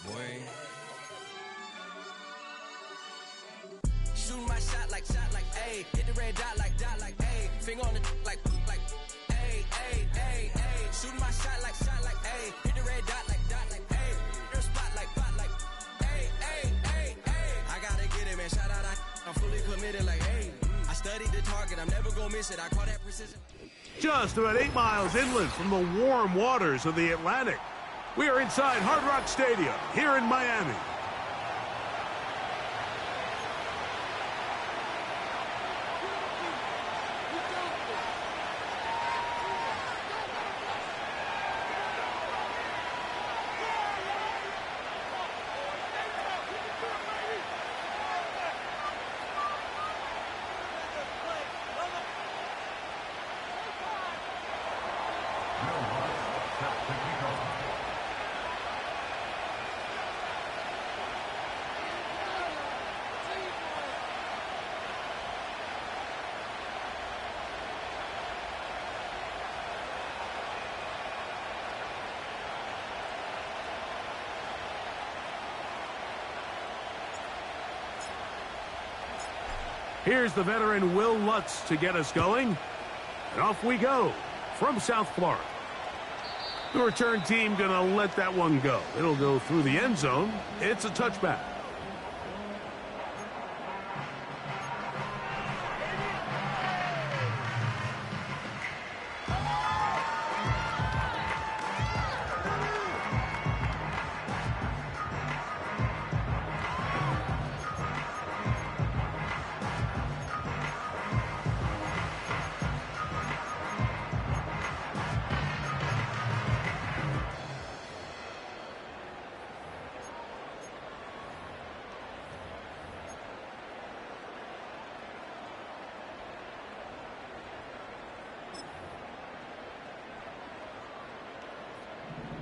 boy. Shooting my shot like, ayy. Hit the red dot like, ayy. Finger on the like, ayy, ayy, ayy, ayy. Shooting my shot like, ayy. Hit the red dot like, ayy. Your spot like, ayy, ayy, ayy, ayy. I gotta get it, man. Shout out, I'm fully committed like, ayy. I studied the target, I'm never gonna miss it. I call that precision. Just about 8 miles inland from the warm waters of the Atlantic, we are inside Hard Rock Stadium here in Miami. Here's the veteran Will Lutz to get us going. And off we go from South Florida. The return team gonna let that one go. It'll go through the end zone. It's a touchback.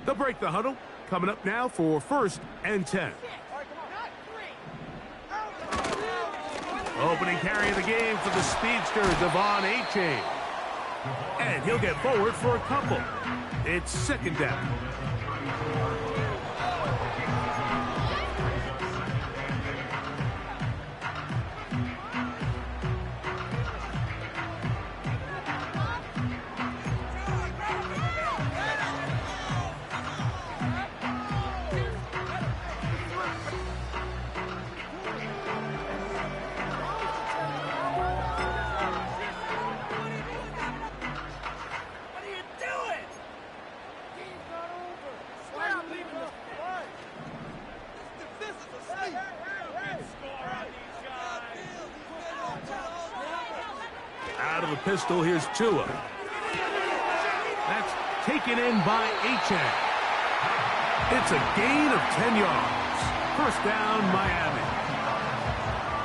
They'll break the huddle. Coming up now for 1st and 10. Opening carry of the game for the speedster, Devon Achane. And he'll get forward for a couple. It's 2nd down. Out of the pistol, here's Tua. That's taken in by Achane. It's a gain of 10 yards. 1st down, Miami.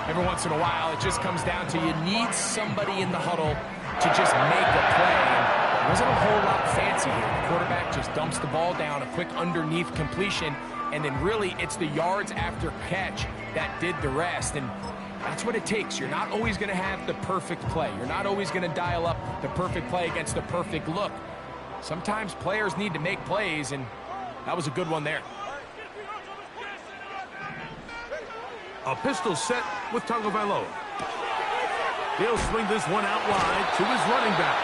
Every once in a while, it just comes down to you need somebody in the huddle to just make a play. And it wasn't a whole lot fancy here. The quarterback just dumps the ball down, a quick underneath completion, and then really it's the yards after catch that did the rest. And that's what it takes. You're not always going to have the perfect play. You're not always going to dial up the perfect play against the perfect look. Sometimes players need to make plays, and that was a good one there. A pistol set with Tagovailoa. He'll swing this one out wide to his running back.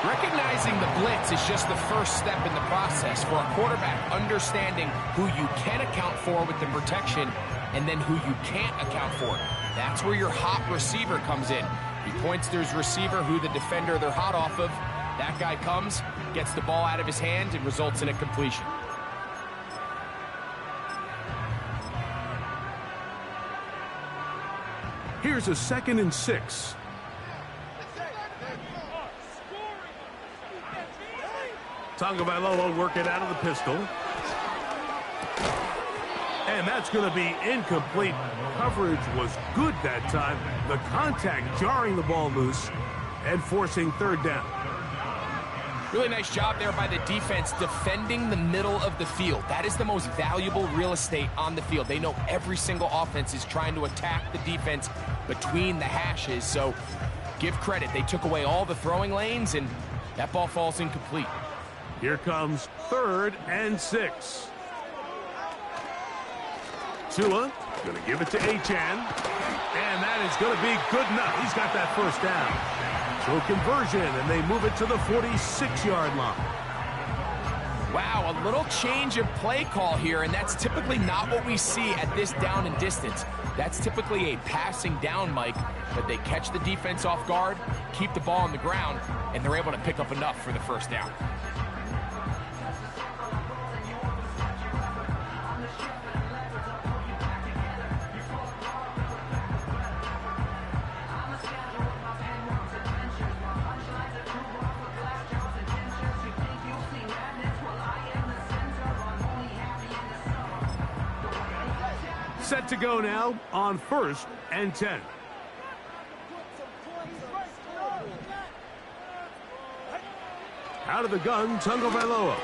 Recognizing the blitz is just the first step in the process for a quarterback, understanding who you can account for with the protection and then who you can't account for. That's where your hot receiver comes in. He points to his receiver, who the defender they're hot off of. That guy comes, gets the ball out of his hand, and results in a completion. Here's a 2nd and 6. Tagovailoa working out of the pistol. And that's going to be incomplete. Coverage was good that time. The contact jarring the ball loose and forcing 3rd down. Really nice job there by the defense defending the middle of the field. That is the most valuable real estate on the field. They know every single offense is trying to attack the defense between the hashes. So give credit. They took away all the throwing lanes, and that ball falls incomplete. Here comes 3rd and 6. Tua, going to give it to Achane. And that is going to be good enough. He's got that first down. So conversion, and they move it to the 46-yard line. Wow, a little change of play call here, and that's typically not what we see at this down and distance. That's typically a passing down, Mike, but they catch the defense off guard, keep the ball on the ground, and they're able to pick up enough for the first down. Set to go now on 1st and 10. Out of the gun, Tagovailoa.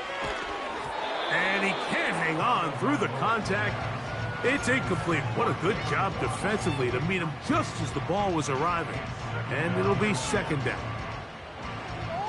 And he can't hang on through the contact. It's incomplete. What a good job defensively to meet him just as the ball was arriving. And it'll be 2nd down.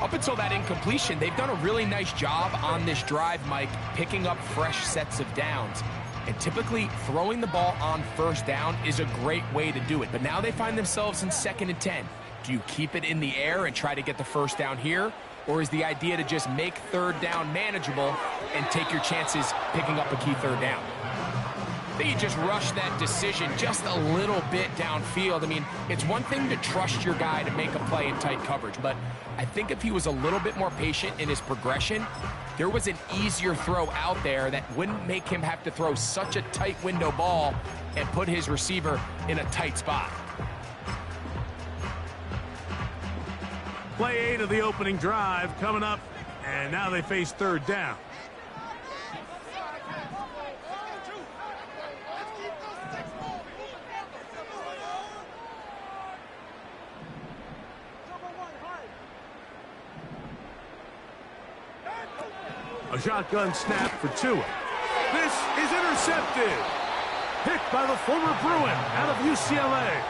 Up until that incompletion, they've done a really nice job on this drive, Mike, picking up fresh sets of downs. And typically, throwing the ball on 1st down is a great way to do it. But now they find themselves in 2nd and 10. Do you keep it in the air and try to get the first down here? Or is the idea to just make 3rd down manageable and take your chances picking up a key 3rd down? I think you just rush that decision just a little bit downfield. I mean, it's one thing to trust your guy to make a play in tight coverage, but I think if he was a little bit more patient in his progression, there was an easier throw out there that wouldn't make him have to throw such a tight window ball and put his receiver in a tight spot. Play 8 of the opening drive coming up, and now they face 3rd down. A shotgun snap for Tua. This is intercepted. Picked by the former Bruin out of UCLA.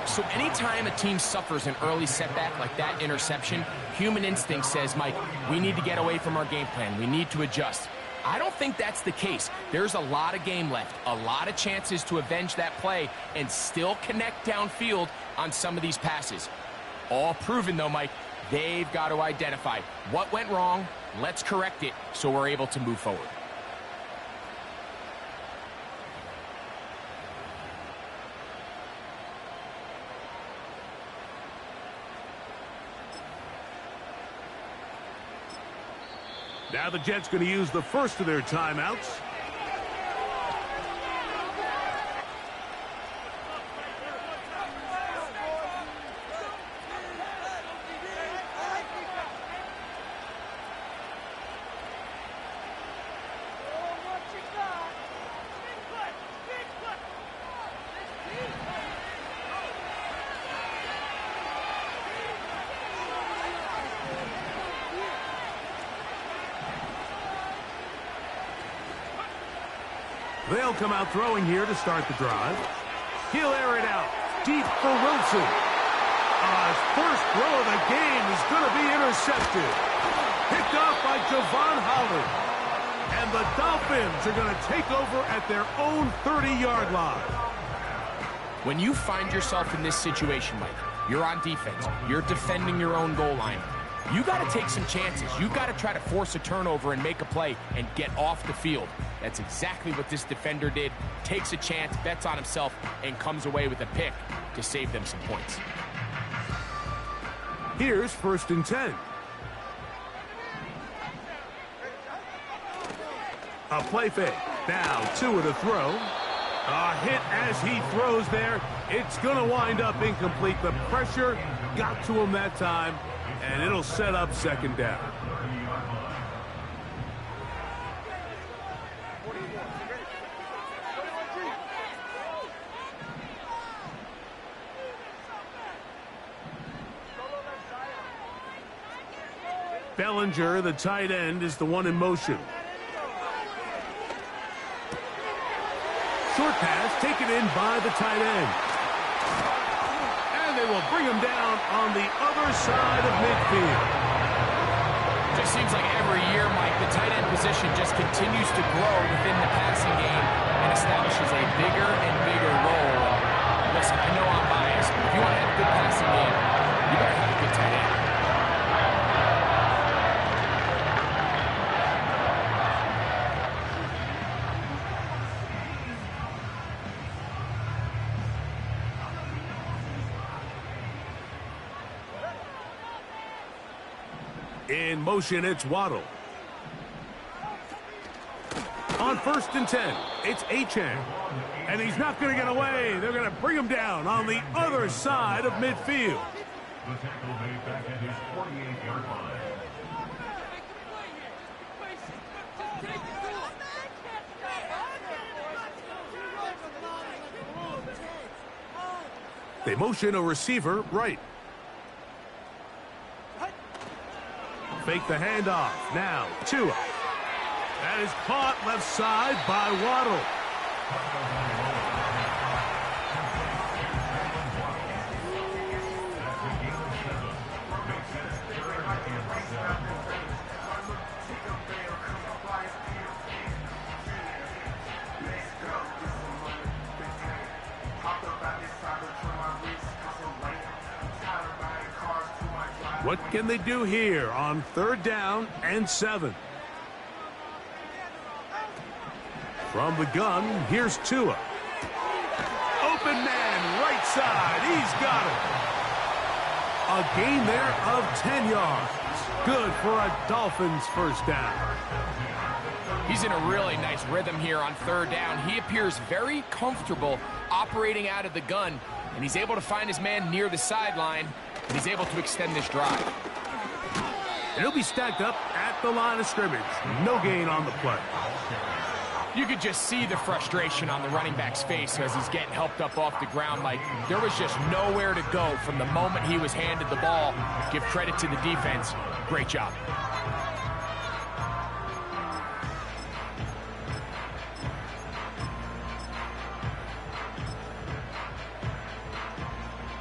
So anytime a team suffers an early setback like that interception, human instinct says, Mike, we need to get away from our game plan. We need to adjust. I don't think that's the case. There's a lot of game left, a lot of chances to avenge that play and still connect downfield on some of these passes. All proven, though, Mike, they've got to identify what went wrong. Let's correct it so we're able to move forward. Now the Jets going to use the first of their timeouts. They'll come out throwing here to start the drive. He'll air it out deep for Wilson. His first throw of the game is going to be intercepted. Picked off by Javon Holland. And the Dolphins are going to take over at their own 30-yard line. When you find yourself in this situation, Mike, you're on defense, you're defending your own goal line, you got to take some chances. You got to try to force a turnover and make a play and get off the field. That's exactly what this defender did. Takes a chance, bets on himself, and comes away with a pick to save them some points. Here's 1st and 10. A play fake. Now Tua to throw. A hit as he throws there. It's going to wind up incomplete. The pressure got to him that time, and it'll set up 2nd down. Bellinger, the tight end, is the one in motion. Short pass taken in by the tight end. And they will bring him down on the other side of midfield. Just seems like every year, Mike, the tight end position just continues to grow within the passing game and establishes a In motion, it's Waddle. On 1st and 10, it's Achane. And he's not going to get away. They're going to bring him down on the other side of midfield. The tackle made back at his 48-yard line. They motion a receiver right. Fake the handoff. Now, Tua. That is caught left side by Waddle. What can they do here on 3rd down and 7? From the gun, here's Tua. Open man, right side. He's got it. A gain there of 10 yards. Good for a Dolphins first down. He's in a really nice rhythm here on 3rd down. He appears very comfortable operating out of the gun, and he's able to find his man near the sideline, and he's able to extend this drive. And he'll be stacked up at the line of scrimmage. No gain on the play. You could just see the frustration on the running back's face as he's getting helped up off the ground. Like, there was just nowhere to go from the moment he was handed the ball. Give credit to the defense. Great job.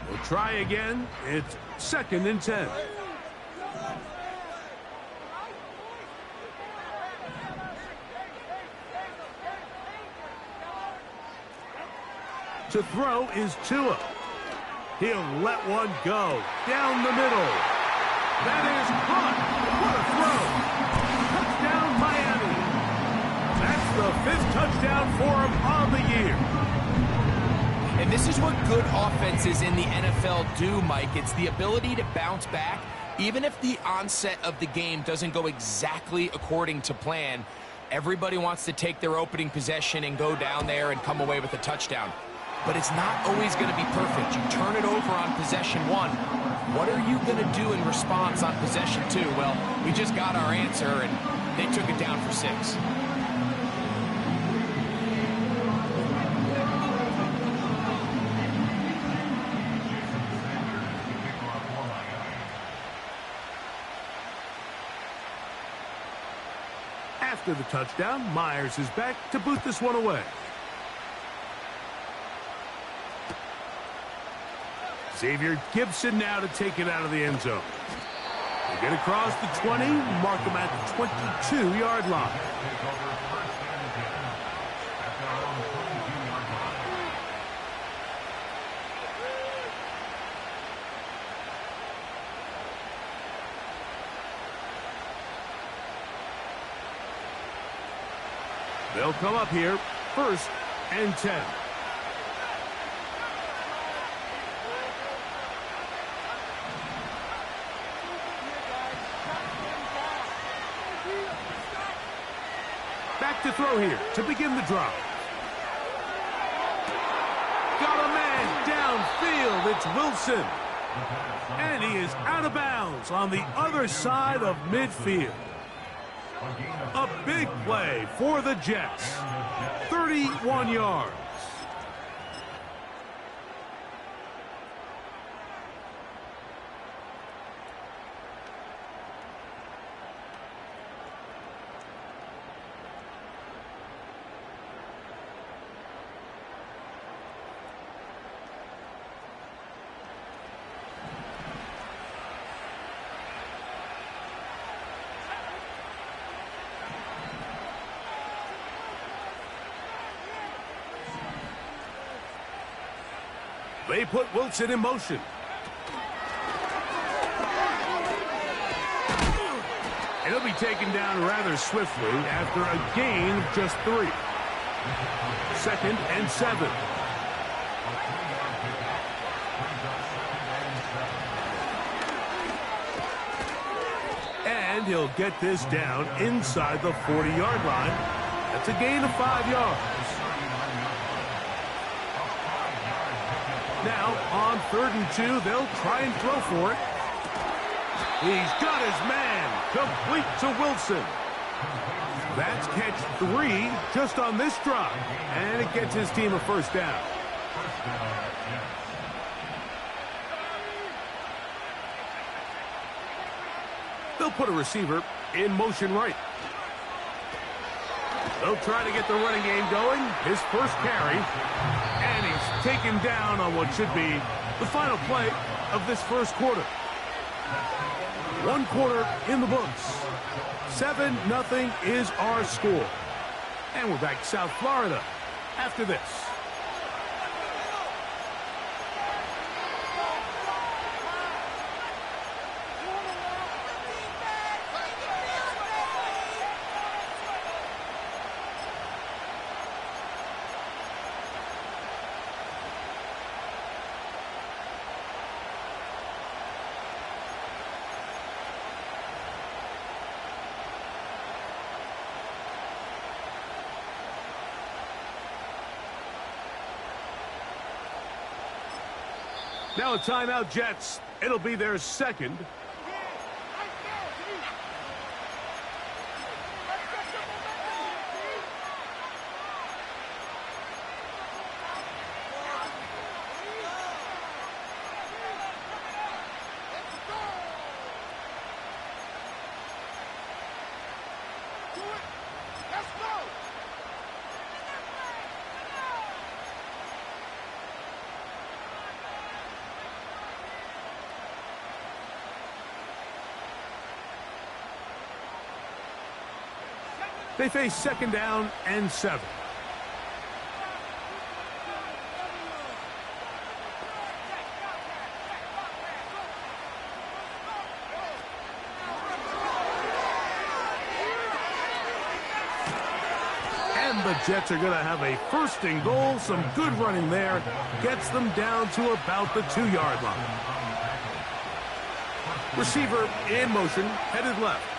We'll try again. It's 2nd and 10. To throw is Tua. He'll let one go down the middle. That is caught. What a throw. Touchdown, Miami. That's the 5th touchdown for him on the year. And this is what good offenses in the NFL do, Mike. It's the ability to bounce back. Even if the onset of the game doesn't go exactly according to plan, everybody wants to take their opening possession and go down there and come away with a touchdown. But it's not always going to be perfect. You turn it over on possession 1. What are you going to do in response on possession 2? Well, we just got our answer, and they took it down for 6. After the touchdown, Myers is back to boot this one away. Xavier Gibson now to take it out of the end zone. They get across the 20, mark them at the 22-yard line. They'll come up here, 1st and 10. Back to throw here to begin the drive. Got a man downfield. It's Wilson. And he is out of bounds on the other side of midfield. A big play for the Jets. 31 yards. They put Wilson in motion. And he'll be taken down rather swiftly after a gain of just 3. 2nd and 7. And he'll get this down inside the 40-yard line. That's a gain of 5 yards. Now, on 3rd and 2, they'll try and throw for it. He's got his man, complete to Wilson. That's catch 3 just on this drive, and it gets his team a first down. They'll put a receiver in motion right. They'll try to get the running game going. His first carry, and he's taken down on what should be the final play of this first quarter. 1 quarter in the books. 7-0 is our score. And we're back to South Florida after this. Now a timeout, Jets. It'll be their second. They face 2nd down and 7. And the Jets are going to have a 1st and goal. Some good running there. Gets them down to about the 2-yard line. Receiver in motion, headed left.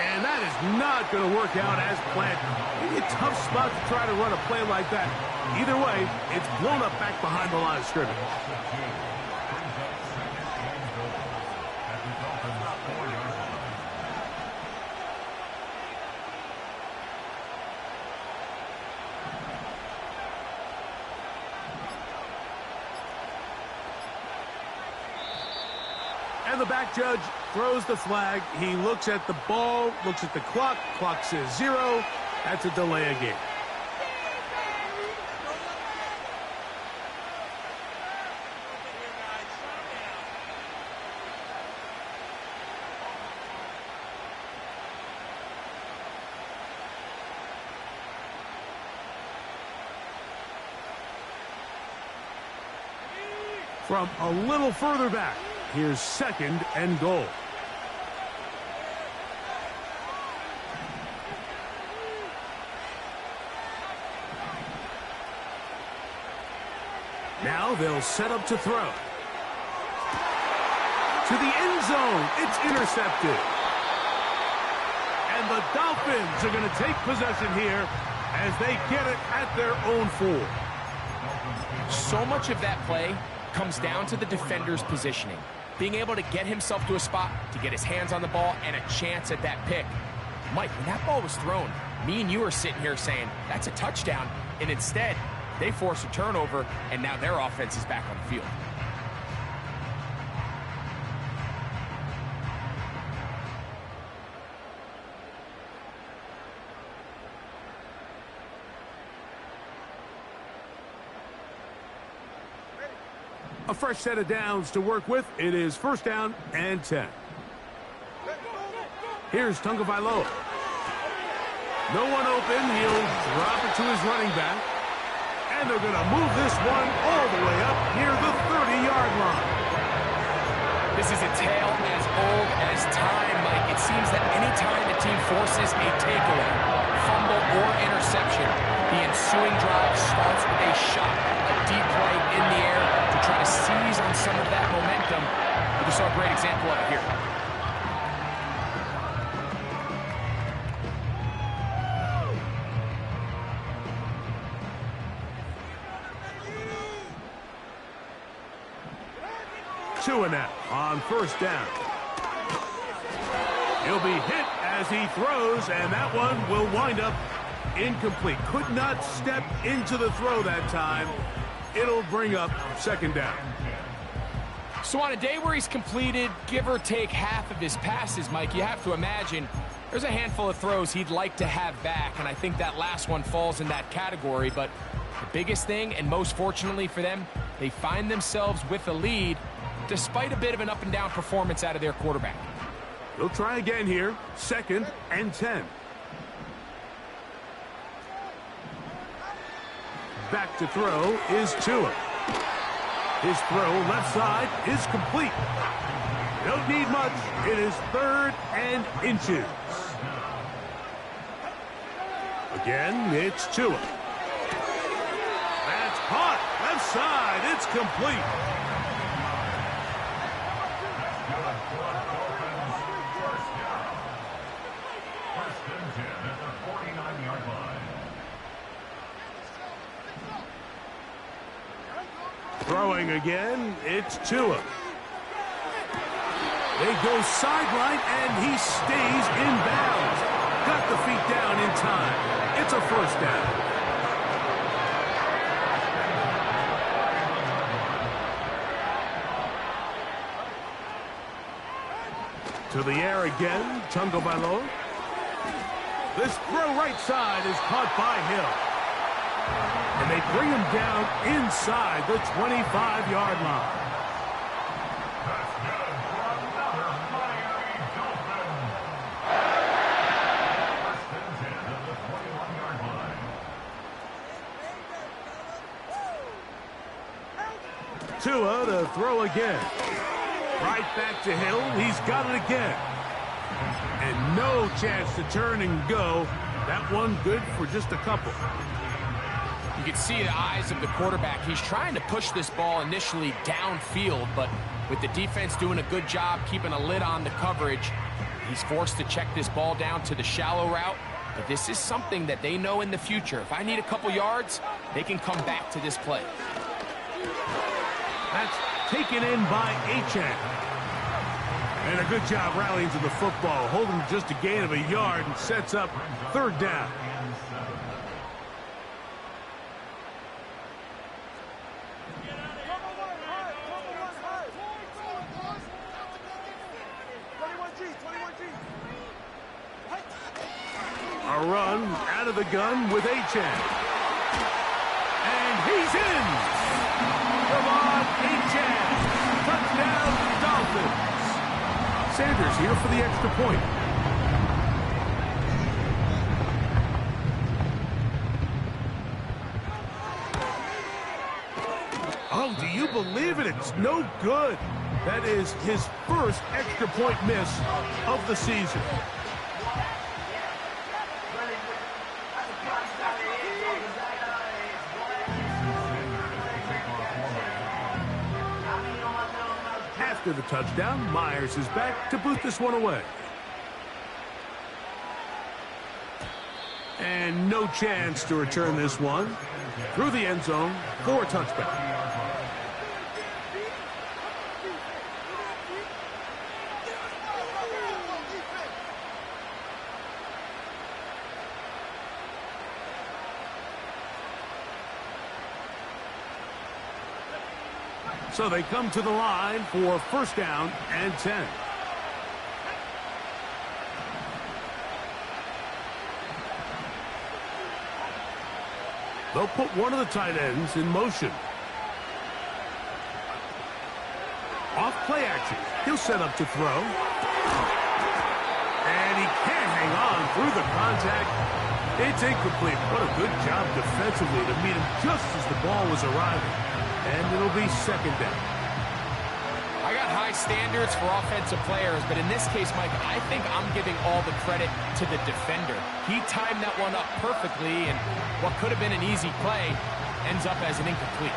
And that is not going to work out as planned. Maybe a tough spot to try to run a play like that. Either way, it's blown up back behind the line of scrimmage. And the back judge throws the flag. He looks at the ball, looks at the clock. Clock says 0. That's a delay of game. From a little further back, here's 2nd and goal. Now they'll set up to throw. To the end zone. It's intercepted. And the Dolphins are going to take possession here as they get it at their own 4. So much of that play comes down to the defender's positioning. Being able to get himself to a spot, to get his hands on the ball, and a chance at that pick. Mike, when that ball was thrown, me and you are sitting here saying, that's a touchdown. And instead, they force a turnover, and now their offense is back on the field. A fresh set of downs to work with. It is 1st down and 10. Here's Tagovailoa. No one open. He'll drop it to his running back. And they're going to move this one all the way up near the 30-yard line. This is a tale as old as time, Mike. It seems that any time a team forces a takeaway, fumble, or interception, the ensuing drive starts with a shot, a deep play in the air to try to seize on some of that momentum. But we saw a great example of it here. Tua now on first down. He'll be hit as he throws, and that one will wind up incomplete. Could not step into the throw that time. It'll bring up second down. So on a day where he's completed, give or take half of his passes, Mike, you have to imagine there's a handful of throws he'd like to have back, and I think that last one falls in that category. But the biggest thing, and most fortunately for them, they find themselves with a lead despite a bit of an up-and-down performance out of their quarterback. He'll try again here, 2nd and 10. Back to throw is Tua. His throw left side is complete. Don't need much. It is 3rd and inches. Again, it's Tua. That's caught. Left side. It's complete. First and 10 at the 49-yard line. Throwing again, it's Tua. They go sideline, and he stays in bounds. Got the feet down in time. It's a first down. To the air again, Tagovailoa. This throw right side is caught by Hill. And they bring him down inside the 25-yard line. That's good for another Miami Dolphin. First and 10 at the 21-yard line. Tua to throw again. Right back to Hill. He's got it again. And no chance to turn and go. That one good for just a couple. You can see the eyes of the quarterback. He's trying to push this ball initially downfield, but with the defense doing a good job keeping a lid on the coverage, he's forced to check this ball down to the shallow route. But this is something that they know in the future. If I need a couple yards, they can come back to this play. That's taken in by Achane. And a good job rallying to the football, holding just a gain of a yard and sets up 3rd down. A run out of the gun with Achane. And he's in! Come on, Achane! Touchdown, Dolphins! Sanders here for the extra point. Oh, do you believe it? It's no good. That is his first extra point miss of the season. After the touchdown, Myers is back to boot this one away. And no chance to return this one. Through the end zone for a touchback. So they come to the line for first down and 10. They'll put one of the tight ends in motion. Off play action. He'll set up to throw. And he can't hang on through the contact. It's incomplete. What a good job defensively to meet him just as the ball was arriving. And it'll be second down. I got high standards for offensive players, but in this case, Mike, I think I'm giving all the credit to the defender. He timed that one up perfectly, and what could have been an easy play ends up as an incomplete.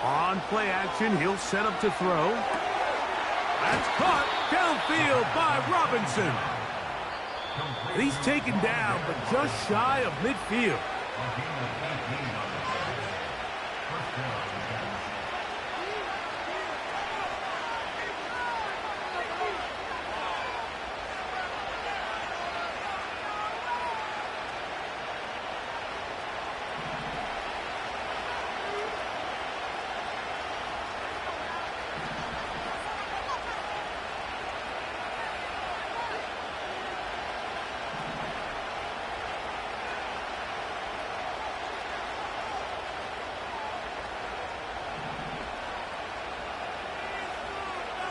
On play action, he'll set up to throw. That's caught downfield by Robinson. And he's taken down, but just shy of midfield.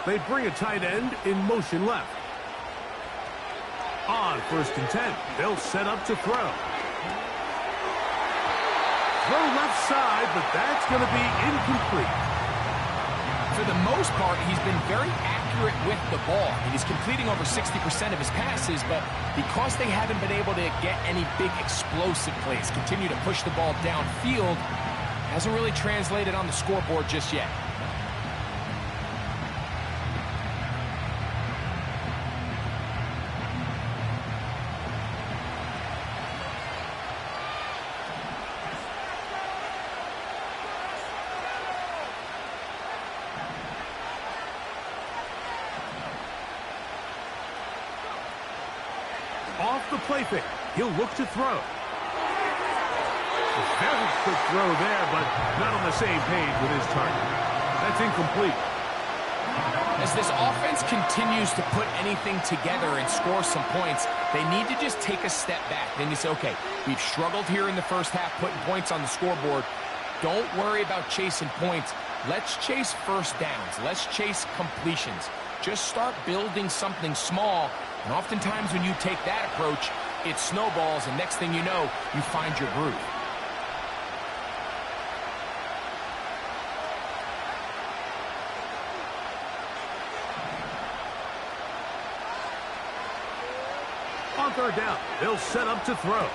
They bring a tight end in motion left. On 1st and 10, they'll set up to throw. Throw left side, but that's going to be incomplete. For the most part, he's been very accurate with the ball. He's completing over 60% of his passes, but because they haven't been able to get any big explosive plays, continue to push the ball downfield, hasn't really translated on the scoreboard just yet. Off the play fake, he'll look to throw. A very quick throw there, but not on the same page with his target. That's incomplete. As this offense continues to put anything together and score some points, they need to just take a step back. Then you say, okay, we've struggled here in the first half putting points on the scoreboard. Don't worry about chasing points. Let's chase first downs. Let's chase completions. Just start building something small. And oftentimes when you take that approach, it snowballs, and next thing you know, you find your groove. On 3rd down, they'll set up to throw.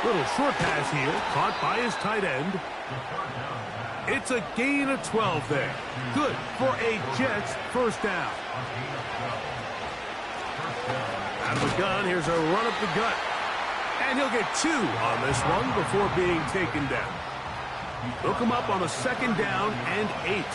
Little short pass here, caught by his tight end. It's a gain of 12 there. Good for a Jets first down. Out of the gun, here's a run up the gut. And he'll get 2 on this one before being taken down. They'll come up on a 2nd down and 8.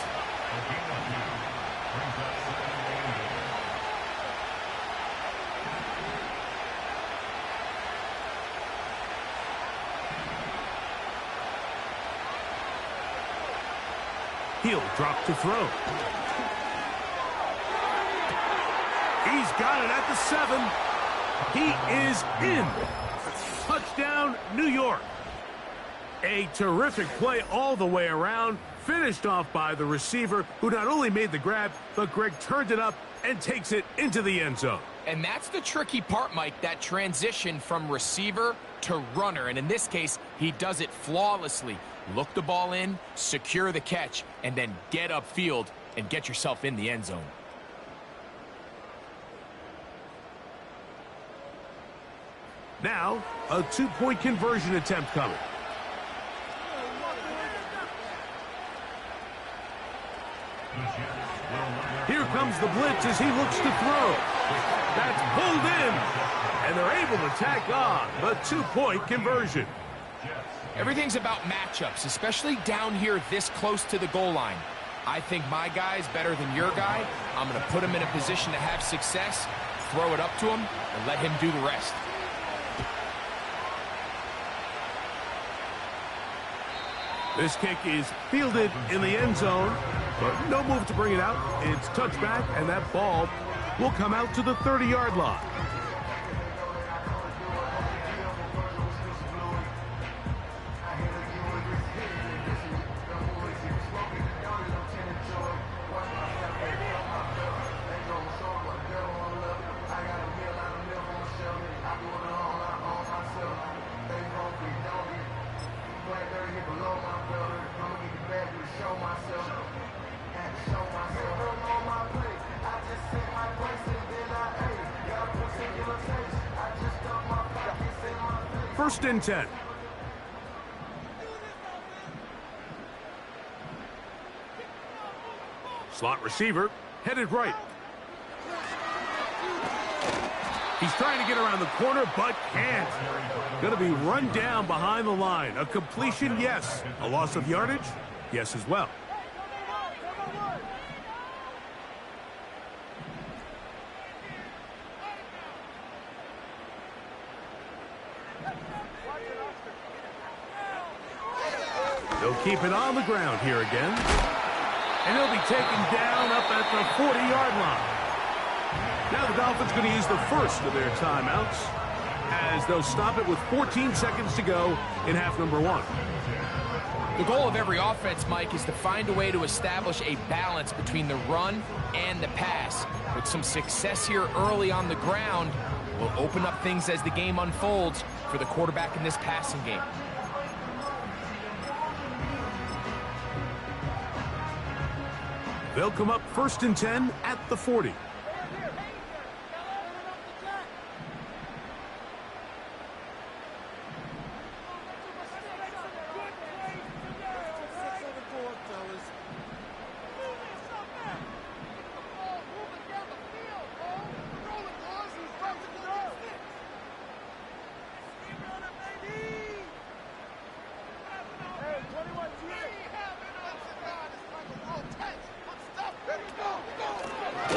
He'll drop to throw. He's got it at the 7. He is in. Touchdown, New York. A terrific play all the way around, finished off by the receiver, who not only made the grab, but Greg turned it up and takes it into the end zone. And that's the tricky part, Mike, that transition from receiver to runner. And in this case, he does it flawlessly. Look the ball in, secure the catch, and then get upfield and get yourself in the end zone. Now, a 2-point conversion attempt coming. Here comes the blitz as he looks to throw. That's pulled in, and they're able to tack on the 2-point conversion. Everything's about matchups, especially down here this close to the goal line. I think my guy's better than your guy. I'm going to put him in a position to have success, throw it up to him, and let him do the rest. This kick is fielded in the end zone, but no move to bring it out. It's touchback, and that ball will come out to the 30-yard line. First and 10. Slot receiver, headed right. He's trying to get around the corner, but can't. Going to be run down behind the line. A completion, yes. A loss of yardage, yes as well. They'll keep it on the ground here again. And he'll be taken down up at the 40-yard line. Now the Dolphins going to use the first of their timeouts as they'll stop it with 14 seconds to go in half number one. The goal of every offense, Mike, is to find a way to establish a balance between the run and the pass. With some success here early on the ground, will open up things as the game unfolds for the quarterback in this passing game. They'll come up 1st and 10 at the 40.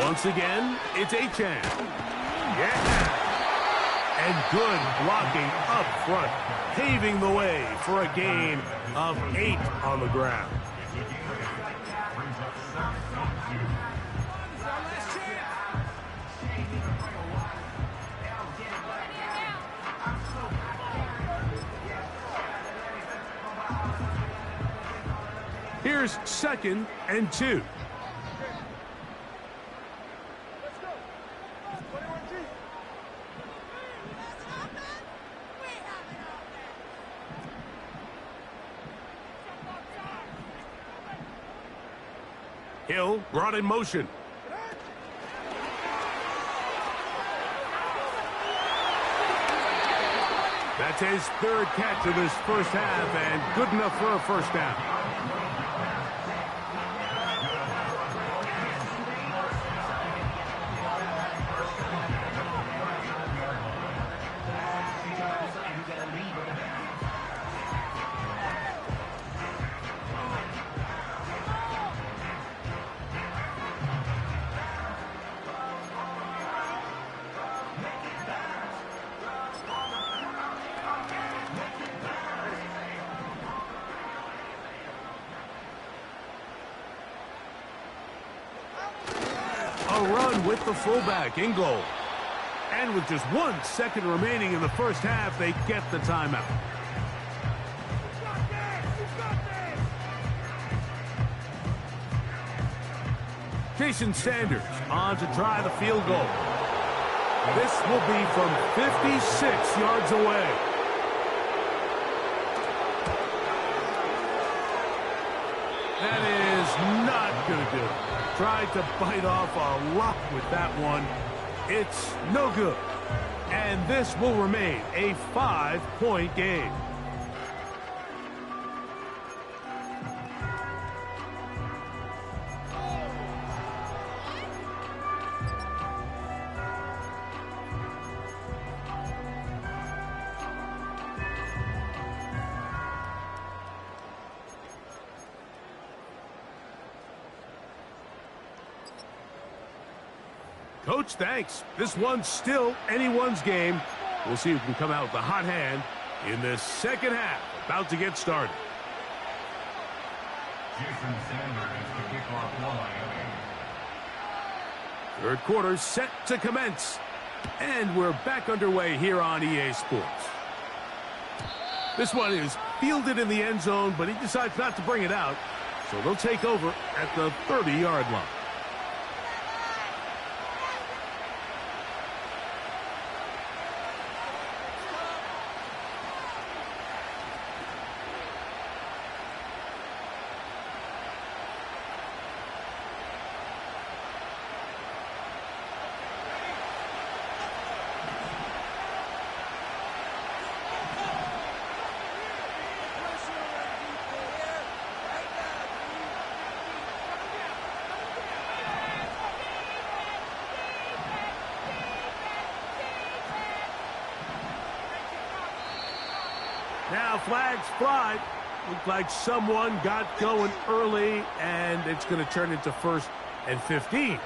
Once again, it's Achane. Yeah! And good blocking up front, paving the way for a gain of 8 on the ground. Here's 2nd and 2. Hill brought in motion. That's his 3rd catch of this first half, and good enough for a first down. A run with the fullback in goal. And with just 1 second remaining in the first half, they get the timeout. Jason Sanders on to try the field goal. This will be from 56 yards away. That is not going to do it. Tried to bite off a lot with that one. It's no good. And this will remain a 5-point game. Coach, thanks. This one's still anyone's game. We'll see who can come out with the hot hand in this second half. About to get started. Jason Sanders, the kickoff line. Third quarter set to commence. And we're back underway here on EA Sports. This one is fielded in the end zone, but he decides not to bring it out. So they'll take over at the 30-yard line. Now flags fly. Looked like someone got going early, and it's going to turn into 1st and 15.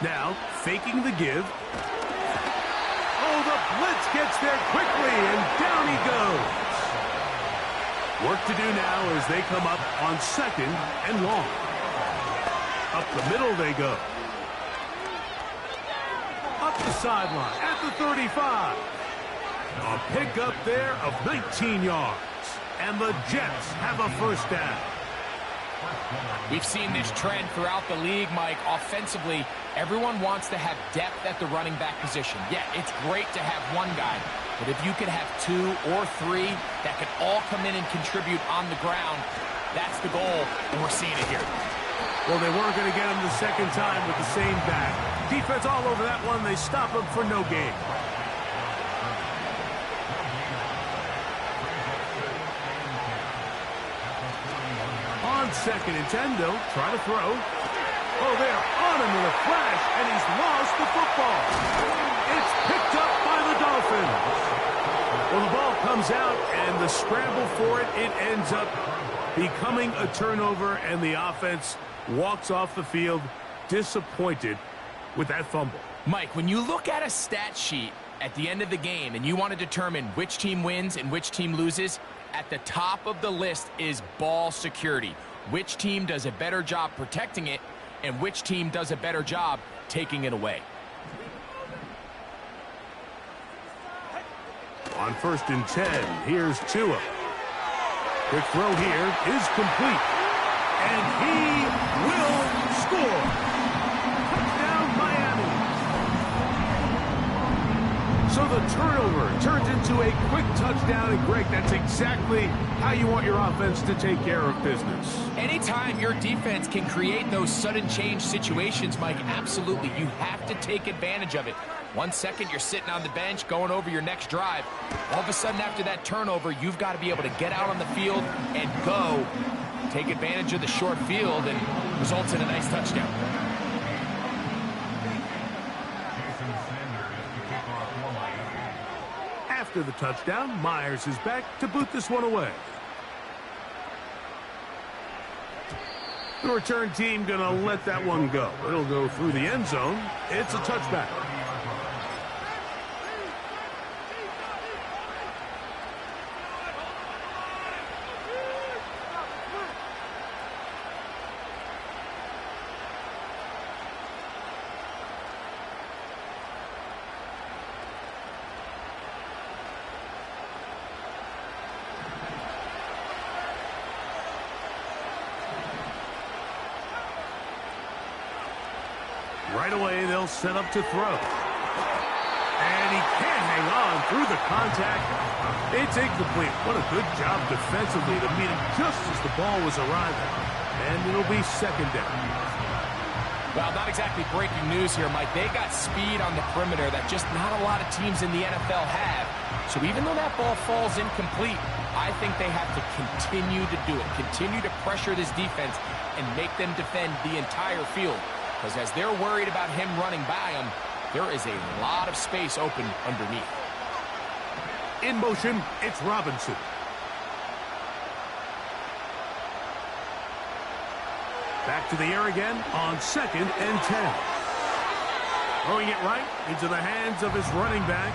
Now, faking the give. Oh, the blitz gets there quickly, and down he goes. Work to do now as they come up on 2nd and long. Up the middle they go. Up the sideline at the 35. A pickup there of 19 yards. And the Jets have a 1st down. We've seen this trend throughout the league, Mike. Offensively, everyone wants to have depth at the running back position. Yeah, it's great to have one guy, but if you could have 2 or 3 that could all come in and contribute on the ground, that's the goal, and we're seeing it here. Well, they weren't going to get him the second time with the same back. Defense all over that one. They stop him for no gain. On 2nd and 10, they'll try to throw. Oh, they're on him with a flash, and he's lost the football. It's picked up by the Dolphins. Well, the ball comes out, and the scramble for it, it ends up becoming a turnover, and the offense walks off the field disappointed with that fumble. Mike, when you look at a stat sheet at the end of the game and you want to determine which team wins and which team loses, at the top of the list is ball security. Which team does a better job protecting it, and which team does a better job taking it away. On 1st and 10, here's Tua. Quick throw here is complete. And he will score. Touchdown, Miami. So the turnover turns into a quick touchdown. And Greg, that's exactly how you want your offense to take care of business. Anytime your defense can create those sudden change situations, Mike, absolutely, you have to take advantage of it. 1 second, you're sitting on the bench, going over your next drive. All of a sudden, after that turnover, you've got to be able to get out on the field and go. Take advantage of the short field, and results in a nice touchdown. After the touchdown, Myers is back to boot this one away. The return team going to let that one go. It'll go through the end zone. It's a touchback. Right away, they'll set up to throw. And he can't hang on through the contact. It's incomplete. What a good job defensively to meet him just as the ball was arriving. And it'll be 2nd down. Well, not exactly breaking news here, Mike. They got speed on the perimeter that just not a lot of teams in the NFL have. So even though that ball falls incomplete, I think they have to continue to do it. Continue to pressure this defense and make them defend the entire field. Because as they're worried about him running by them, there is a lot of space open underneath. In motion, it's Robinson. Back to the air again on 2nd and 10. Throwing it right into the hands of his running back.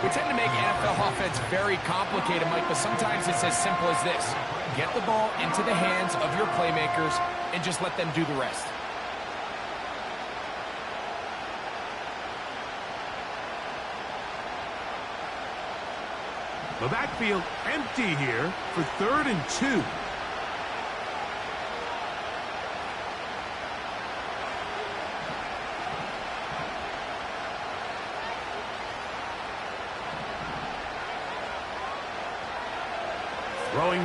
We tend to make NFL offense very complicated, Mike, but sometimes it's as simple as this. Get the ball into the hands of your playmakers and just let them do the rest. The backfield empty here for 3rd and 2.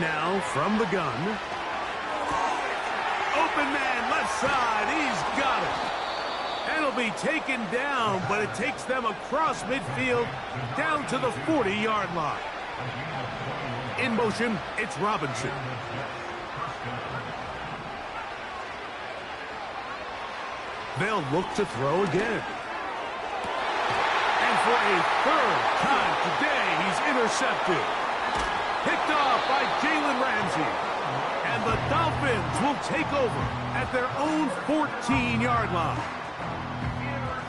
now from the gun. Open man, left side. He's got it. And it'll be taken down, but it takes them across midfield down to the 40-yard line. In motion, it's Robinson. They'll look to throw again. And for a third time today, he's intercepted. Picked off by Jalen Ramsey. And the Dolphins will take over at their own 14-yard line.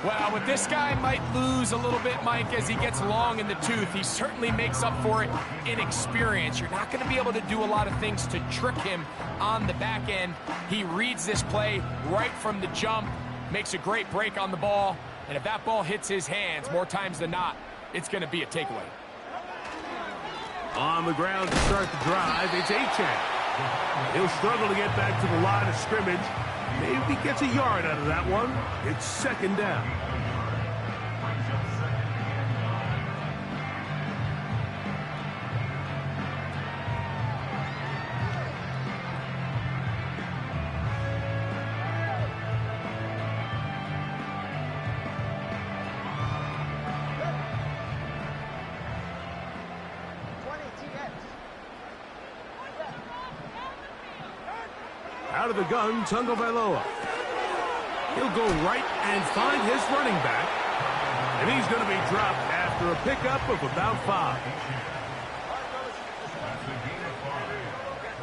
Well, but this guy might lose a little bit, Mike, as he gets long in the tooth. He certainly makes up for it in experience. You're not going to be able to do a lot of things to trick him on the back end. He reads this play right from the jump, makes a great break on the ball, and if that ball hits his hands more times than not, it's going to be a takeaway. On the ground to start the drive, it's Achane. He'll struggle to get back to the line of scrimmage. Maybe gets a yard out of that one. It's second down. Out of the gun, Tagovailoa. He'll go right and find his running back. And he's going to be dropped after a pickup of about 5. That's a gain of 5.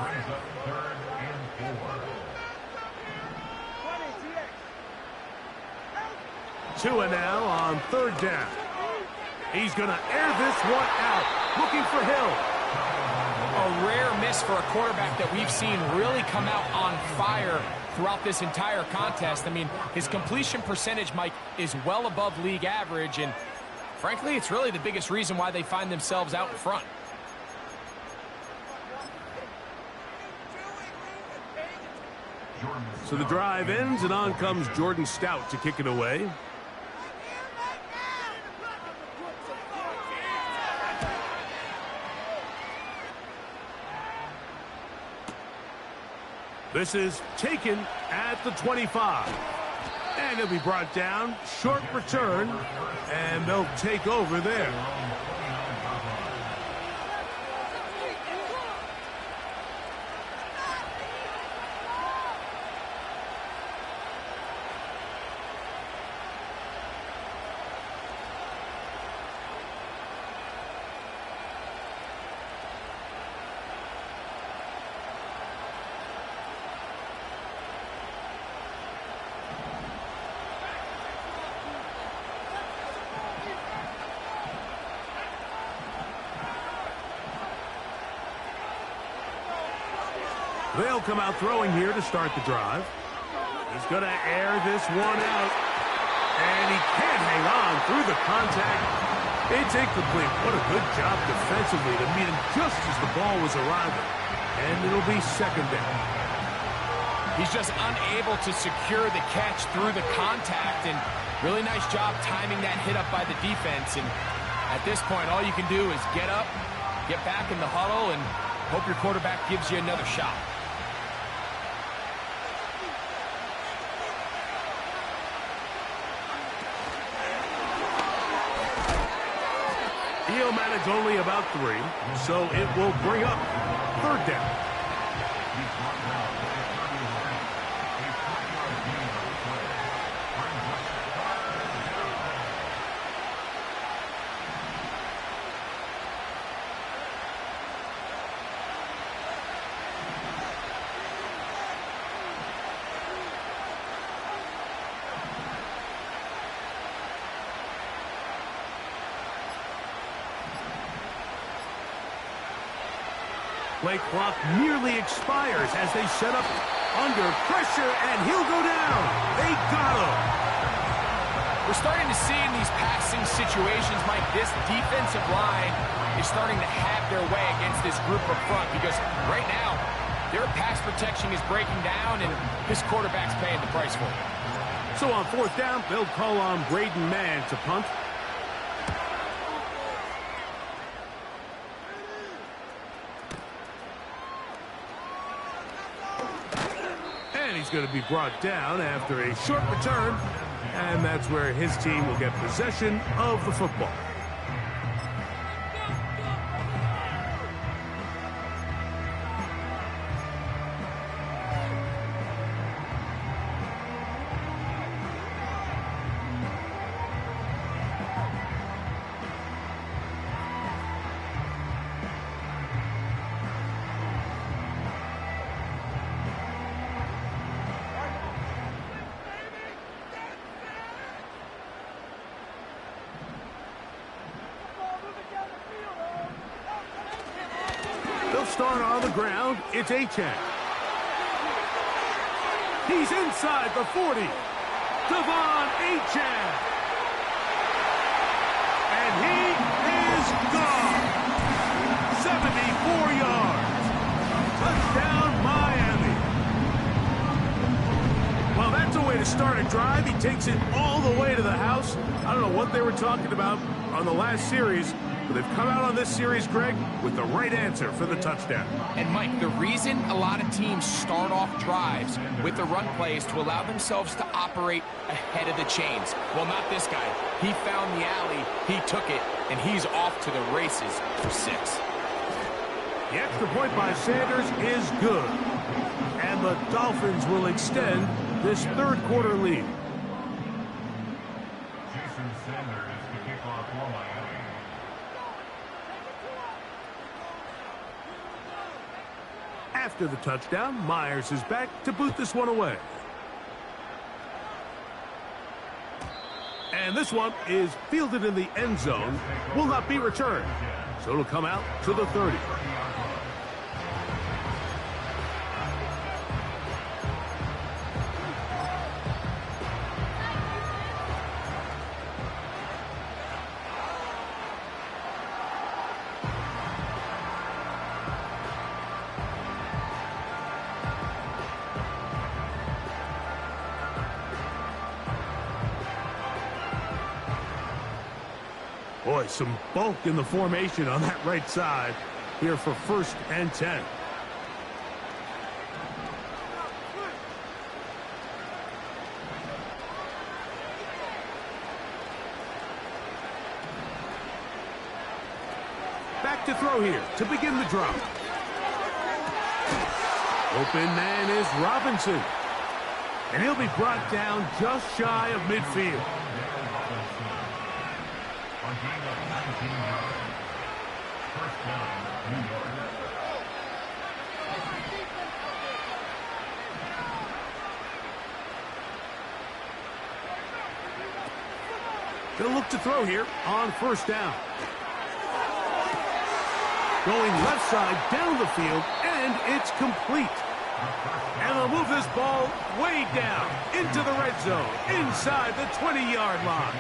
Brings up 3rd and 4. Tua now on 3rd down. He's going to air this one out, looking for Hill. A rare miss for a quarterback that we've seen really come out on fire throughout this entire contest. I mean, his completion percentage, Mike, is well above league average, and frankly, it's really the biggest reason why they find themselves out in front. So the drive ends, and on comes Jordan Stout to kick it away. This is taken at the 25. And he'll be brought down. Short return. And they'll take over there. They'll come out throwing here to start the drive. He's going to air this one out. And he can't hang on through the contact. It's incomplete. What a good job defensively to meet him just as the ball was arriving. And it'll be second down. He's just unable to secure the catch through the contact, and really nice job timing that hit up by the defense. And at this point, all you can do is get up, get back in the huddle, and hope your quarterback gives you another shot. He'll manage only about 3, so it will bring up 3rd down. Play clock nearly expires as they set up under pressure, and he'll go down. They got him. We're starting to see in these passing situations, Mike, this defensive line is starting to have their way against this group up front, because right now their pass protection is breaking down, and this quarterback's paying the price for it. So on 4th down, they'll call on Braden Mann to punt. he's going to be brought down after a short return, and that's where his team will get possession of the football. They'll start on the ground. It's Achane. He's inside the 40. Devon Achane. And he is gone. 74 yards. Touchdown, Miami. Well, that's a way to start a drive. He takes it all the way to the house. I don't know what they were talking about on the last series, but they've come out on this series, Greg, with the right answer for the touchdown. And, Mike, the reason a lot of teams start off drives with the run play is to allow themselves to operate ahead of the chains. Well, not this guy. He found the alley, he took it, and he's off to the races for 6. The extra point by Sanders is good. And the Dolphins will extend this third-quarter lead. Jason Sanders to kick off for Miami. After the touchdown, Myers is back to boot this one away. And this one is fielded in the end zone, will not be returned. So it'll come out to the 30. Boy, some bulk in the formation on that right side here for 1st and 10. Back to throw here to begin the drop. Open man is Robinson. And he'll be brought down just shy of midfield. On gain of 19 yards. First down, New York. Gonna look to throw here on 1st down. Going left side down the field, and it's complete. And they'll move this ball way down into the red zone, inside the 20-yard line.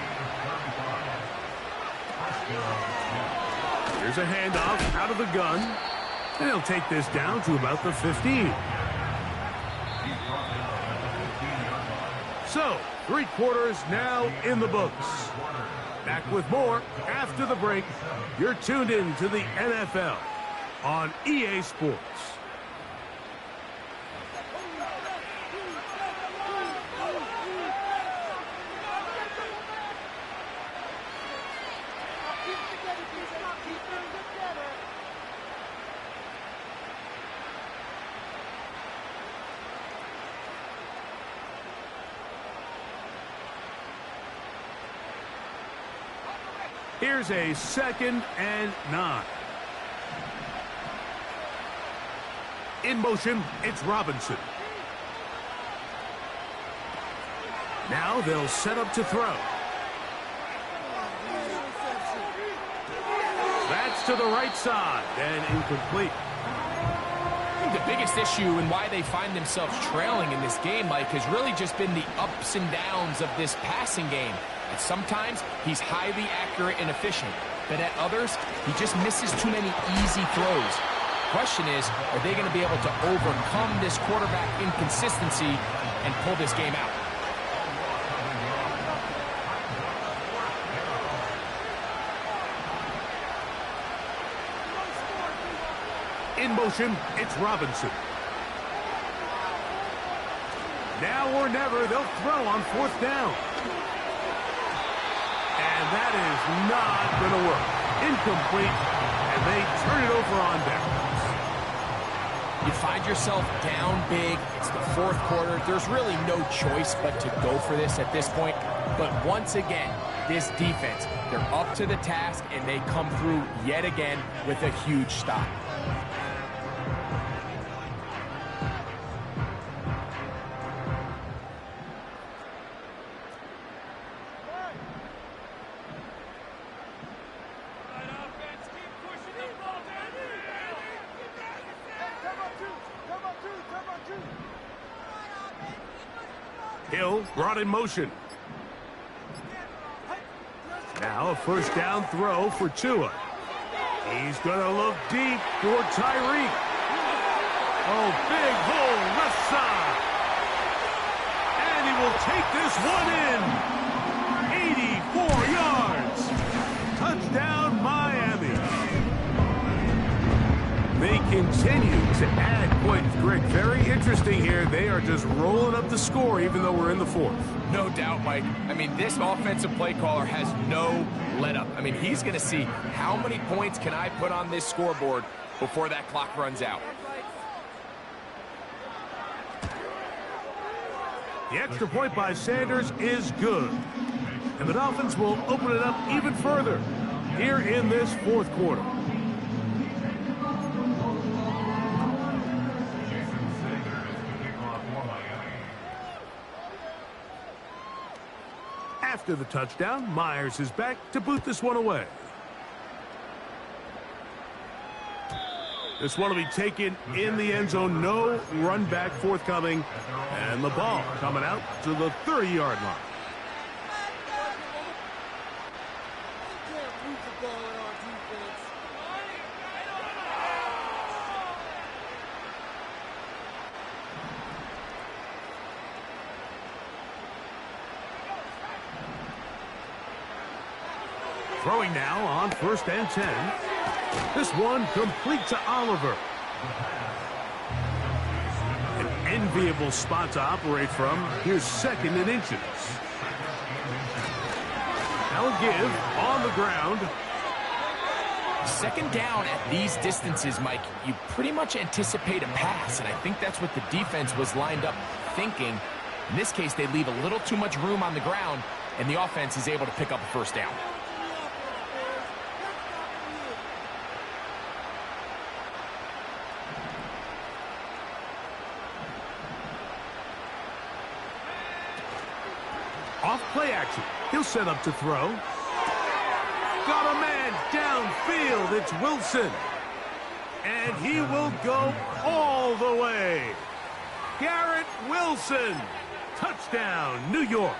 Here's a handoff out of the gun. And he'll take this down to about the 15. So, 3 quarters now in the books. Back with more after the break. You're tuned in to the NFL on EA Sports. Here's a 2nd and 9. In motion, it's Robinson. Now they'll set up to throw. That's to the right side and incomplete. I think the biggest issue and why they find themselves trailing in this game, Mike, has really just been the ups and downs of this passing game. And sometimes he's highly accurate and efficient, but at others, he just misses too many easy throws. The question is, are they going to be able to overcome this quarterback inconsistency and pull this game out? In motion, it's Robinson. Now or never, they'll throw on 4th down. And that is not going to work. Incomplete, and they turn it over on downs. You find yourself down big. It's the 4th quarter. There's really no choice but to go for this at this point. But once again, this defense, they're up to the task, and they come through yet again with a huge stop. Hill brought in motion. Now a 1st down throw for Tua. He's going to look deep for Tyreek. Oh, big hole left side. And he will take this one in. 84 yards. Touchdown, Miami. They continue to add points, Greg. Very interesting here. They are just rolling up the score even though we're in the 4th. No doubt, Mike. I mean, this offensive play caller has no let-up. I mean, he's going to see how many points can I put on this scoreboard before that clock runs out. The extra point by Sanders is good. And the Dolphins will open it up even further here in this 4th quarter. After the touchdown, Myers is back to boot this one away. This one will be taken in the end zone. No run back forthcoming. And the ball coming out to the 30-yard line. Throwing now on 1st and 10. This one complete to Oliver. An enviable spot to operate from. Here's 2nd and inches. Now a give on the ground. 2nd down at these distances, Mike, you pretty much anticipate a pass, and I think that's what the defense was lined up thinking. In this case, they leave a little too much room on the ground, and the offense is able to pick up a 1st down. Off play action. He'll set up to throw. Got a man downfield. It's Wilson. And he will go all the way. Garrett Wilson. Touchdown, New York.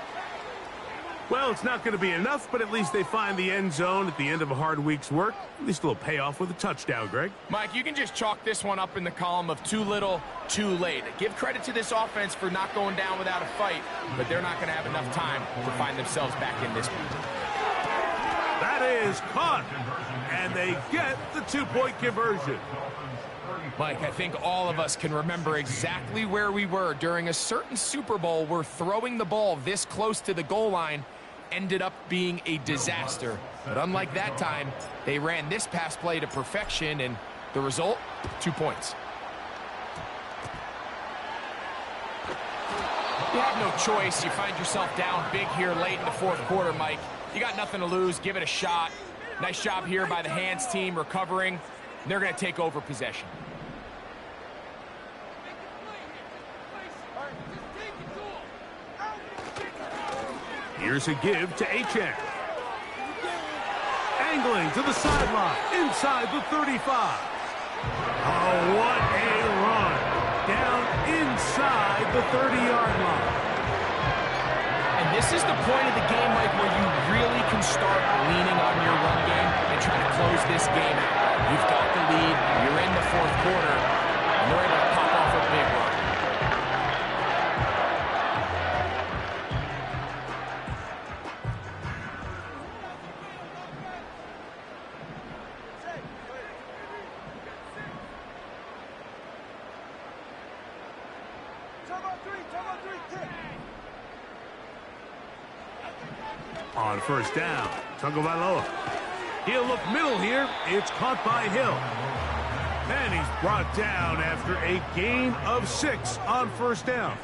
Well, it's not going to be enough, but at least they find the end zone at the end of a hard week's work. At least a little payoff with a touchdown, Greg. Mike, you can just chalk this one up in the column of too little, too late. Give credit to this offense for not going down without a fight, but they're not going to have enough time to find themselves back in this one. That is caught, and they get the 2-point conversion. Mike, I think all of us can remember exactly where we were during a certain Super Bowl where throwing the ball this close to the goal line ended up being a disaster. But unlike that time, they ran this pass play to perfection, and the result, 2 points. You have no choice. You find yourself down big here late in the 4th quarter, Mike. You got nothing to lose. Give it a shot. Nice job here by the Hands team recovering. They're going to take over possession. Here's a give to Achane. Angling to the sideline, inside the 35. Oh, what a run. Down inside the 30-yard line. And this is the point of the game, Mike, where you really can start leaning on your run game and try to close this game out. You've got the lead, you're in the 4th quarter, and they're able to pop off a big run. On first down, Tagovailoa. He'll look middle here. It's caught by Hill. And he's brought down after a gain of 6 on first down.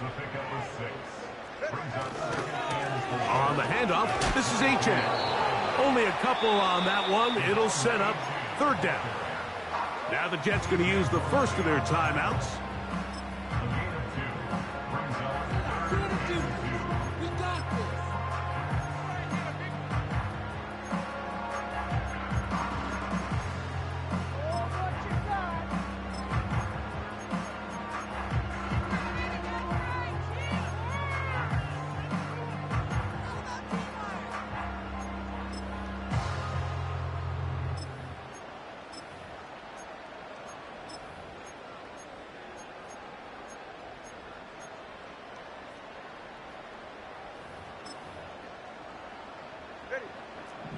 On the handoff, this is Achane. Only a couple on that one. It'll set up third down. Now the Jets going to use the first of their timeouts.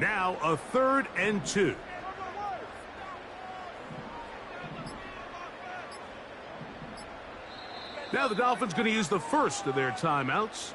Now a 3rd and 2. Now the Dolphins going to use the first of their timeouts.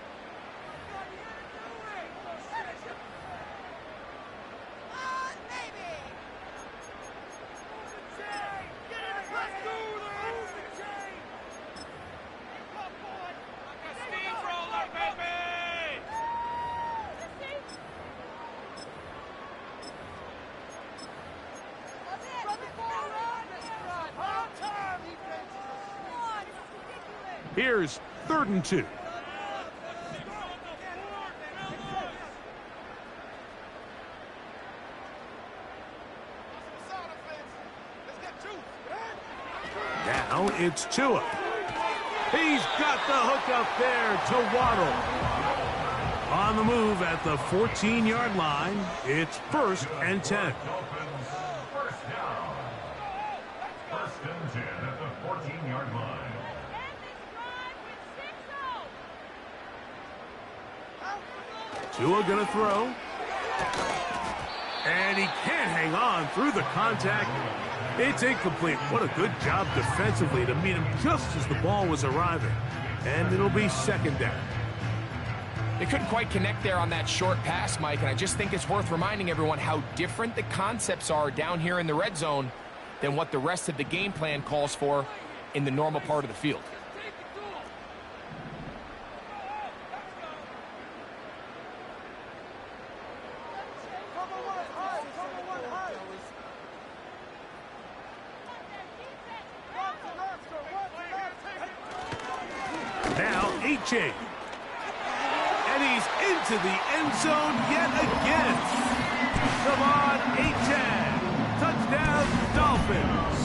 Here's 3rd and 2. Now it's Tua. He's got the hook up there to Waddle. On the move at the 14-yard line, it's 1st and 10. First down. 1st and 10 at the 14-yard line. Tua gonna throw. And he can't hang on through the contact. It's incomplete. What a good job defensively to meet him just as the ball was arriving. And it'll be 2nd down. They couldn't quite connect there on that short pass, Mike, and I just think it's worth reminding everyone how different the concepts are down here in the red zone than what the rest of the game plan calls for in the normal part of the field. Now Achane. And he's into the end zone yet again. De'Von Achane. Touchdown, Dolphins.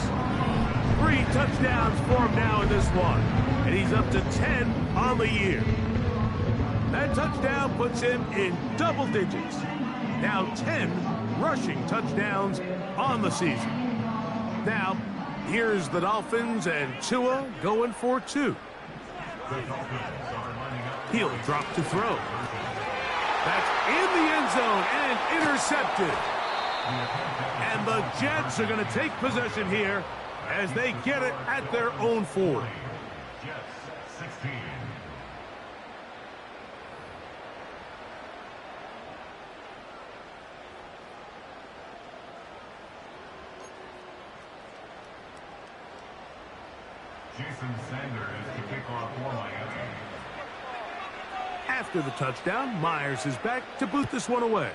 3 touchdowns for him now in this one. And he's up to 10 on the year. That touchdown puts him in double digits. Now 10 rushing touchdowns on the season. Now, here's the Dolphins and Tua going for 2. He'll drop to throw. That's in the end zone and intercepted. And the Jets are going to take possession here as they get it at their own 40. Jets 16. Jason Sanders to kick off for Miami. After the touchdown, Myers is back to boot this one away.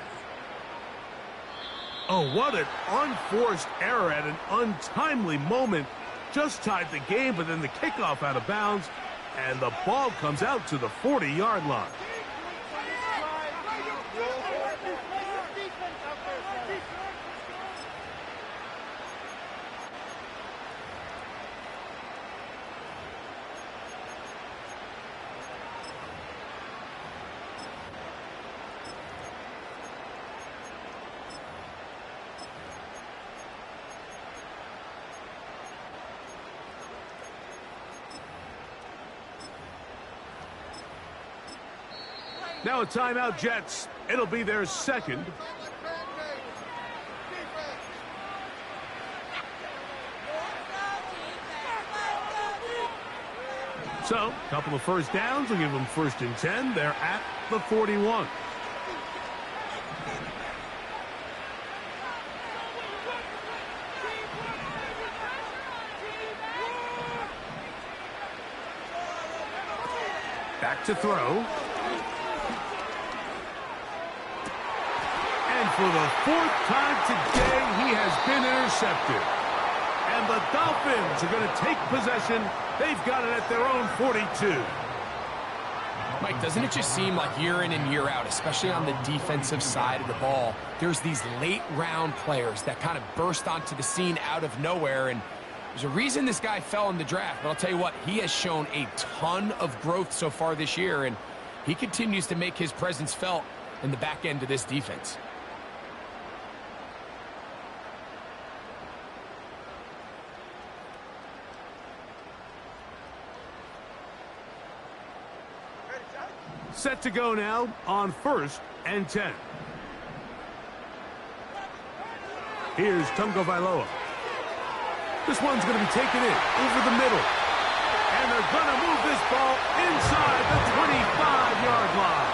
Oh, what an unforced error at an untimely moment. Just tied the game, but then the kickoff out of bounds, and the ball comes out to the 40-yard line. Now a timeout, Jets. It'll be their 2nd. So, a couple of first downs will give them 1st and 10. They're at the 41. Back to throw. And for the 4th time today, he has been intercepted. And the Dolphins are going to take possession. They've got it at their own 42. Mike, doesn't it just seem like year in and year out, especially on the defensive side of the ball, there's these late-round players that kind of burst onto the scene out of nowhere, and there's a reason this guy fell in the draft, but I'll tell you what, he has shown a ton of growth so far this year, and he continues to make his presence felt in the back end of this defense. Set to go now on 1st and 10. Here's Tungo Vailoa. This one's going to be taken in over the middle. And they're going to move this ball inside the 25-yard line.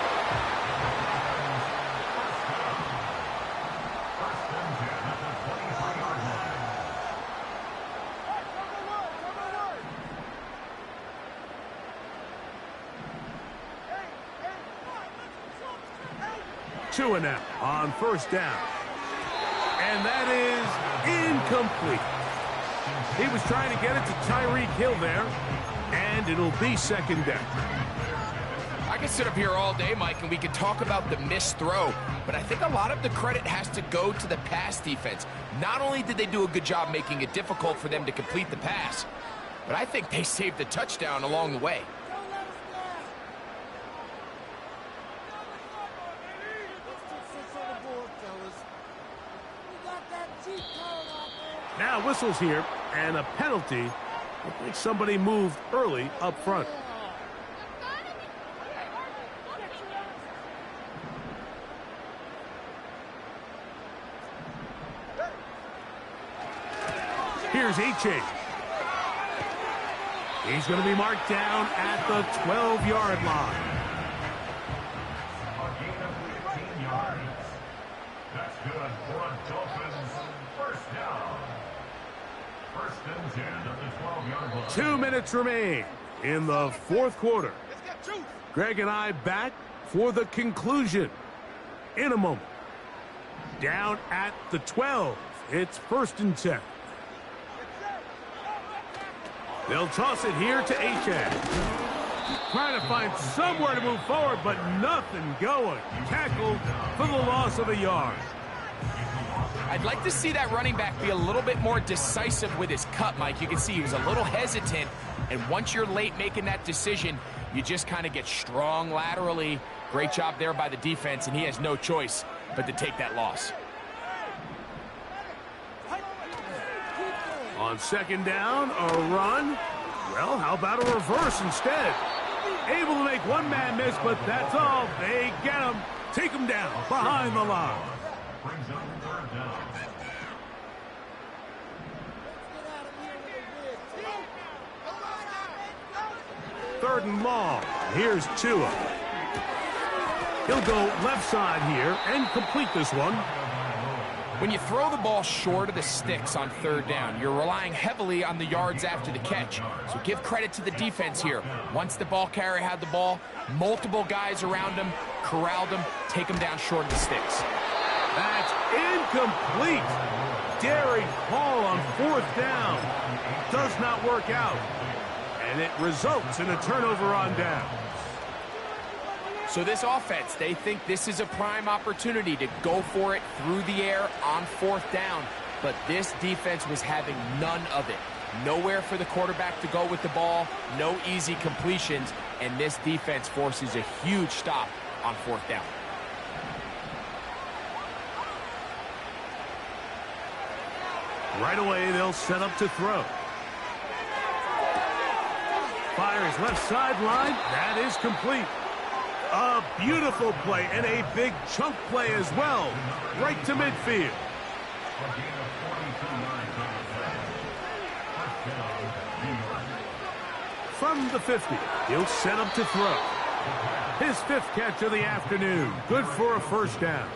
Two and out on 1st down. And that is incomplete. He was trying to get it to Tyreek Hill there, and it'll be 2nd down. I could sit up here all day, Mike, and we could talk about the missed throw, but I think a lot of the credit has to go to the pass defense. Not only did they do a good job making it difficult for them to complete the pass, but I think they saved the touchdown along the way. Now whistles here, and a penalty. Looks like somebody moved early up front. Here's H.A. He's going to be marked down at the 12-yard line. A gain of 15 yards. That's good for a Dolphins 1st down. 1st and 10 at the 12-yard line. 2 minutes remain in the 4th quarter. Greg and I back for the conclusion in a moment. Down at the 12. It's 1st and 10. They'll toss it here to Achane. Trying to find somewhere to move forward, but nothing going. Tackled for the loss of a yard. I'd like to see that running back be a little bit more decisive with his cut, Mike. You can see he was a little hesitant, and once you're late making that decision, you just kind of get strong laterally. Great job there by the defense, and he has no choice but to take that loss. On 2nd down, a run. Well, how about a reverse instead? Able to make one man miss, but that's all. They get him. Take him down behind the line. Brings up 3rd down. Third and long. Here's Tua. He'll go left side here and complete this one. When you throw the ball short of the sticks on 3rd down, you're relying heavily on the yards after the catch. So give credit to the defense here. Once the ball carrier had the ball, multiple guys around him, corralled him, take him down short of the sticks. That's incomplete. Derek Hall on 4th down. Does not work out. And it results in a turnover on down. So this offense, they think this is a prime opportunity to go for it through the air on 4th down. But this defense was having none of it. Nowhere for the quarterback to go with the ball, no easy completions, and this defense forces a huge stop on 4th down. Right away, they'll set up to throw. Fires left sideline. That is complete. A beautiful play and a big chunk play as well. Right to midfield. A gain of 42 yards on the play. 1st down, New York. from the 50. He'll set up to throw. His 5th catch of the afternoon. Good for a first down.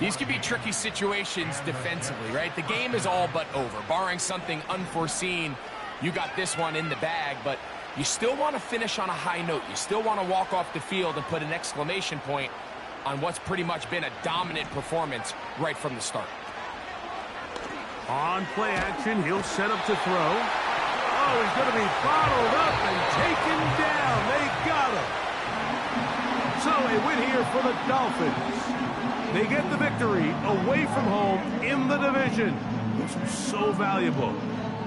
These could be tricky situations defensively, right? The game is all but over. Barring something unforeseen, you got this one in the bag, but you still want to finish on a high note. You still want to walk off the field and put an exclamation point on what's pretty much been a dominant performance right from the start. On play action, he'll set up to throw. Oh, he's going to be bottled up and taken down. They got him. So a win here for the Dolphins. They get the victory away from home in the division, which was so valuable.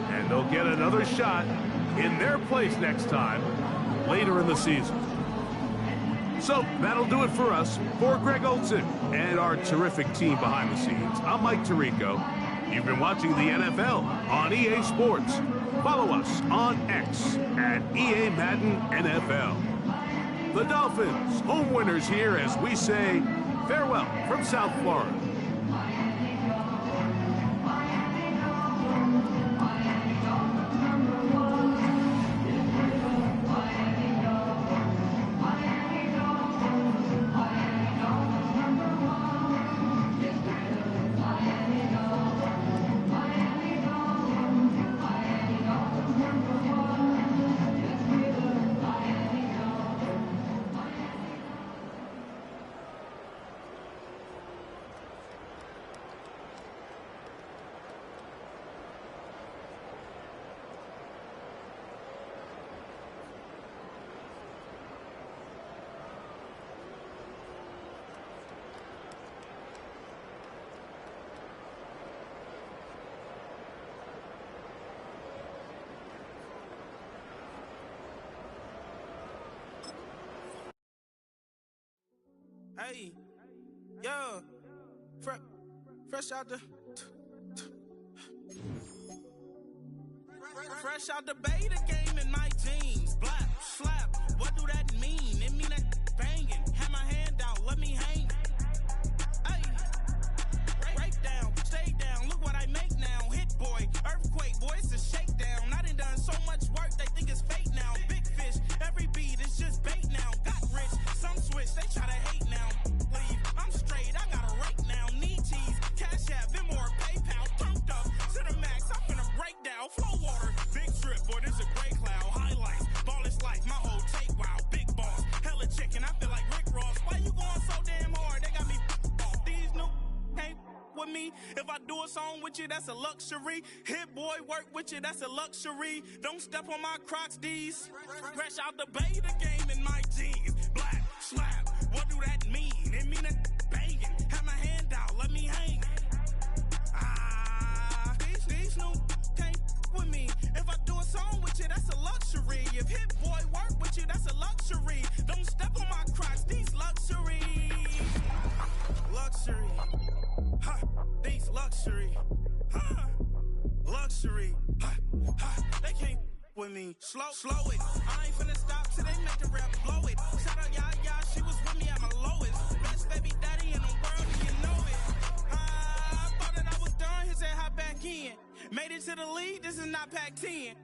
And they'll get another shot in their place next time, later in the season. So that'll do it for us. For Greg Olsen and our terrific team behind the scenes, I'm Mike Tirico. You've been watching the NFL on EA Sports. Follow us on X at EA Madden NFL. The Dolphins, home winners here as we say farewell from South Florida. Hey, yo, fresh out the beta game in my jeans. Black, slap, what do that mean? It mean that banging. Have my hand out, let me hang. Hey, break down, stay down, look what I make now. Hit boy, earthquake, boy, it's a shakedown. I done so much work, they think it's fake now. Big fish, every beat is just bait now. Got rich, some switch, they try to hate now. Leave, I'm straight, I got a rake now. Need cheese, cash app, Venmo, PayPal. Turned up to the max, I'm finna break down. Flow water, big trip, boy, this a gray cloud. Highlights, ball is life, my whole take, wow. Big boss, hella chicken, I feel like Rick Ross. Why you going so damn hard? They got me off. These new can't with me. If I do a song with you, that's a luxury. Hit boy, work with you, that's a luxury. Don't step on my Crocs, these. Fresh out the beta game in my jeans. Black, slap, what do that mean? It mean that banging. Have my hand out, let me hang. These new can't with me. If I do a song with you, that's a luxury. If hit boy work with you, that's a luxury. Don't step on my Crocs, these luxury. Luxury. Ha, these luxury. Ha, luxury. Ha, ha, they can't with me. Slow it. I ain't finna stop till they make the rap blow it. Shout out Yaya, she was with me at my lowest. Best baby daddy in the world, and you know it. I thought that I was done, he said hop back in. Made it to the league, this is not Pac-10.